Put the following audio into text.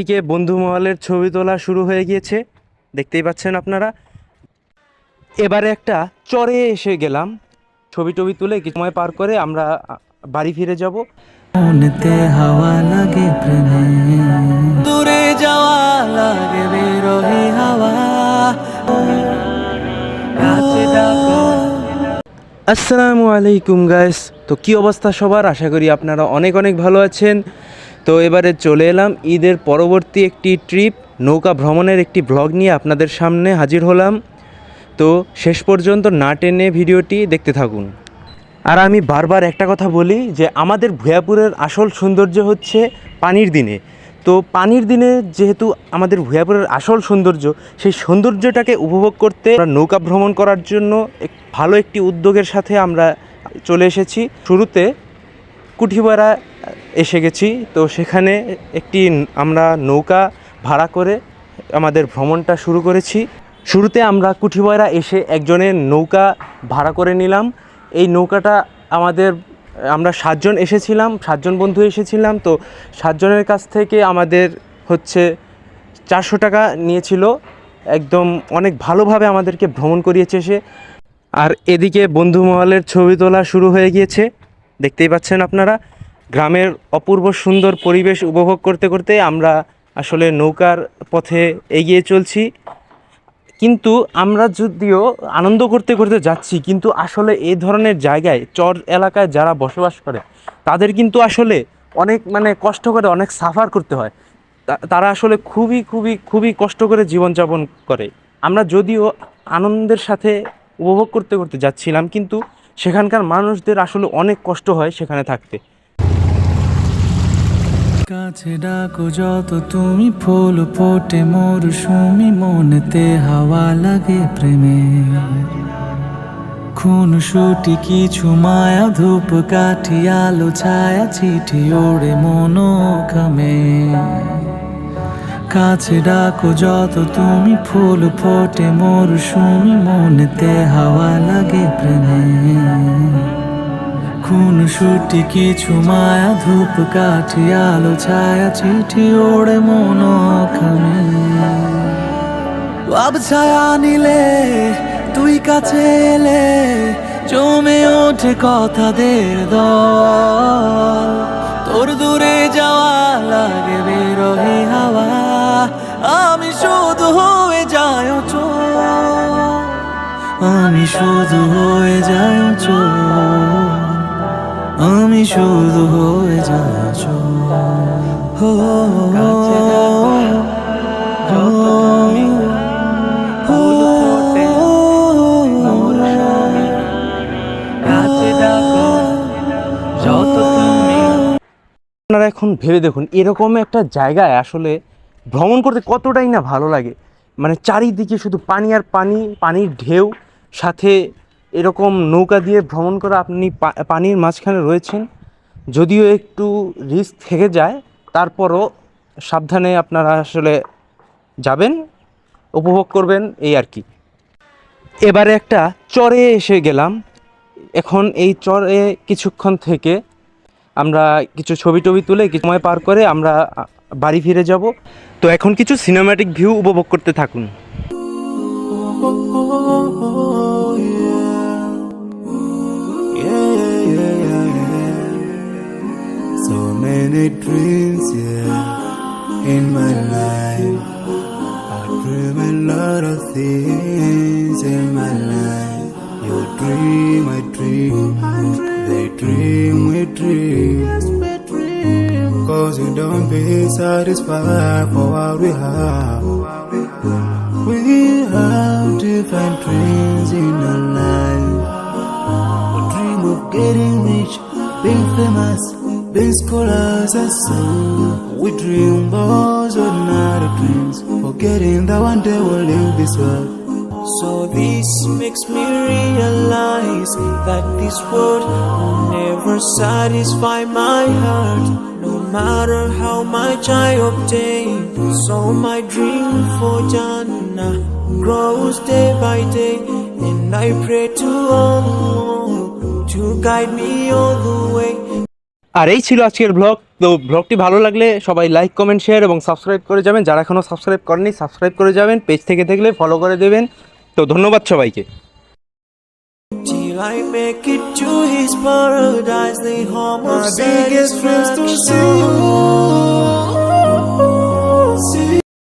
এদিকে বন্ধু মহলের ছবি তোলা শুরু হয়ে গিয়েছে, দেখতেই পাচ্ছেন আপনারা। এবারে একটা চরে এসে গেলাম, ছবি টবি তুলে কিছু সময় পার করে আমরা বাড়ি ফিরে যাব। মনেতে হাওয়া লাগে প্রেমে, দূরে যাওয়া লাগে বিরহে হাওয়া, কাছে ডাকো। আসসালামু আলাইকুম গাইস, তো কি অবস্থা সবার? আশা করি আপনারা অনেক অনেক ভালো আছেন। তো এবারে চলে এলাম ঈদের পরবর্তী একটি ট্রিপ নৌকা ভ্রমণের একটি ব্লগ নিয়ে আপনাদের সামনে হাজির হলাম। তো শেষ পর্যন্ত না টেনে ভিডিওটি দেখতে থাকুন। আর আমি বারবার একটা কথা বলি যে আমাদের ভূয়াপুরের আসল সৌন্দর্য হচ্ছে পানির দিনে। তো পানির দিনে যেহেতু আমাদের ভূয়াপুরের আসল সৌন্দর্য, সেই সৌন্দর্যটাকে উপভোগ করতে আমরা নৌকা ভ্রমণ করার জন্য ভালো একটি উদ্যোগের সাথে আমরা চলে এসেছি। শুরুতে কুঠিপাড়া এসে গেছি, তো সেখানে একটি আমরা নৌকা ভাড়া করে আমাদের ভ্রমণটা শুরু করেছি। শুরুতে আমরা কুঠিপাড়া এসে একজনের নৌকা ভাড়া করে নিলাম। এই নৌকাটা আমরা 7 জন এসেছিলাম, 7 জন বন্ধু এসেছিলাম। তো 7 জনের কাছ থেকে আমাদের হচ্ছে 400 টাকা নিয়েছিল। একদম অনেক ভালোভাবে আমাদেরকে ভ্রমণ করিয়েছে সে। আর এদিকে বন্ধু মহলের ছবি তোলা শুরু হয়ে গিয়েছে, দেখতেই পাচ্ছেন আপনারা। গ্রামের অপূর্ব সুন্দর পরিবেশ উপভোগ করতে করতে আমরা আসলে নৌকার পথে এগিয়ে চলছি। কিন্তু আমরা যদিও আনন্দ করতে করতে যাচ্ছি, কিন্তু আসলে এই ধরনের জায়গায় চর এলাকায় যারা বসবাস করে তাদের কিন্তু আসলে অনেক কষ্ট করে, অনেক সাফার করতে হয়। তারা আসলে খুবই খুবই খুবই কষ্ট করে জীবনযাপন করে। আমরা যদিও আনন্দের সাথে উপভোগ করতে করতে যাচ্ছিলাম, কিন্তু সেখানকার মানুষদের আসলে অনেক কষ্ট হয় সেখানে থাকতে। কাছে ডাকো যত তুমি, ফুল ফোটে মরশুমি, মনেতে হাওয়া লাগে প্রেমে, খুন সুটি কিছু মায়া, ধূপ কাঠি আলো ছায়া, চিঠি ওড়ে মনোকামে। কাছে ডাকো যত তুমি, ফুল ফোটে মরশুমি, মনেতে হাওয়া লাগে প্রেমে, খুন সুটি কিছু মায়া, ধূপ কাঠি আলো ছায়া, চিঠি ওড়ে মনোখামে। আব ছায়া নিলে তুই কাছে এলে, জমে ওঠে কথাদের দল, তোর দূরে যাওয়া লাগে বিরহে হাওয়া, আমি শুধু হয়ে যাই অচল, আমি শুধু হয়ে যাই অচল, আমি শুধু হয়ে যাচ্ছ। আপনারা এখন ভেবে দেখুন, এরকম একটা জায়গায় আসলে ভ্রমণ করতে কতটাই না ভালো লাগে। চারিদিকে শুধু পানি আর পানি, পানির ঢেউ, সাথে এরকম নৌকা দিয়ে ভ্রমণ করা। আপনি পানির মাঝখানে রয়েছেন, যদিও একটু রিস্ক থেকে যায়, তারপরও সাবধানে আপনারা আসলে যাবেন, উপভোগ করবেন, এই আর কি। এবারে একটা চরে এসে গেলাম। এখন এই চরে কিছুক্ষণ থেকে আমরা কিছু ছবি টবি তুলে কিছু সময় পার করে আমরা বাড়ি ফিরে যাব। তো এখন কিছু সিনেম্যাটিক ভিউ উপভোগ করতে থাকুন। So many dreams, yeah, in my life. I dream a lot of things in my life. You dream, I dream. They dream, we dream. Cause you don't be satisfied for what we have. We have different dreams in our life. We dream of getting rich, being famous, being scholars and so. We dream those ordinary dreams, forgetting that one day we'll leave this world. So this makes me realize that this world will never satisfy my heart, no matter how much I obtain. So my dream for Jannah grows day by day, and I pray to Allah to guide me all the way. আর এই ছিল আজকের blog. তো ব্লগটি ভালো লাগলে সবাই like comment share এবং subscribe করে যাবেন, যারা এখনও সাবস্ক্রাইব করেনি সাবস্ক্রাইব করে যাবেন, পেজ থেকে দেখলে ফলো করে দেবেন। তো ধন্যবাদ সবাইকে। Till I make it to his paradise, the home of My biggest dreams to see you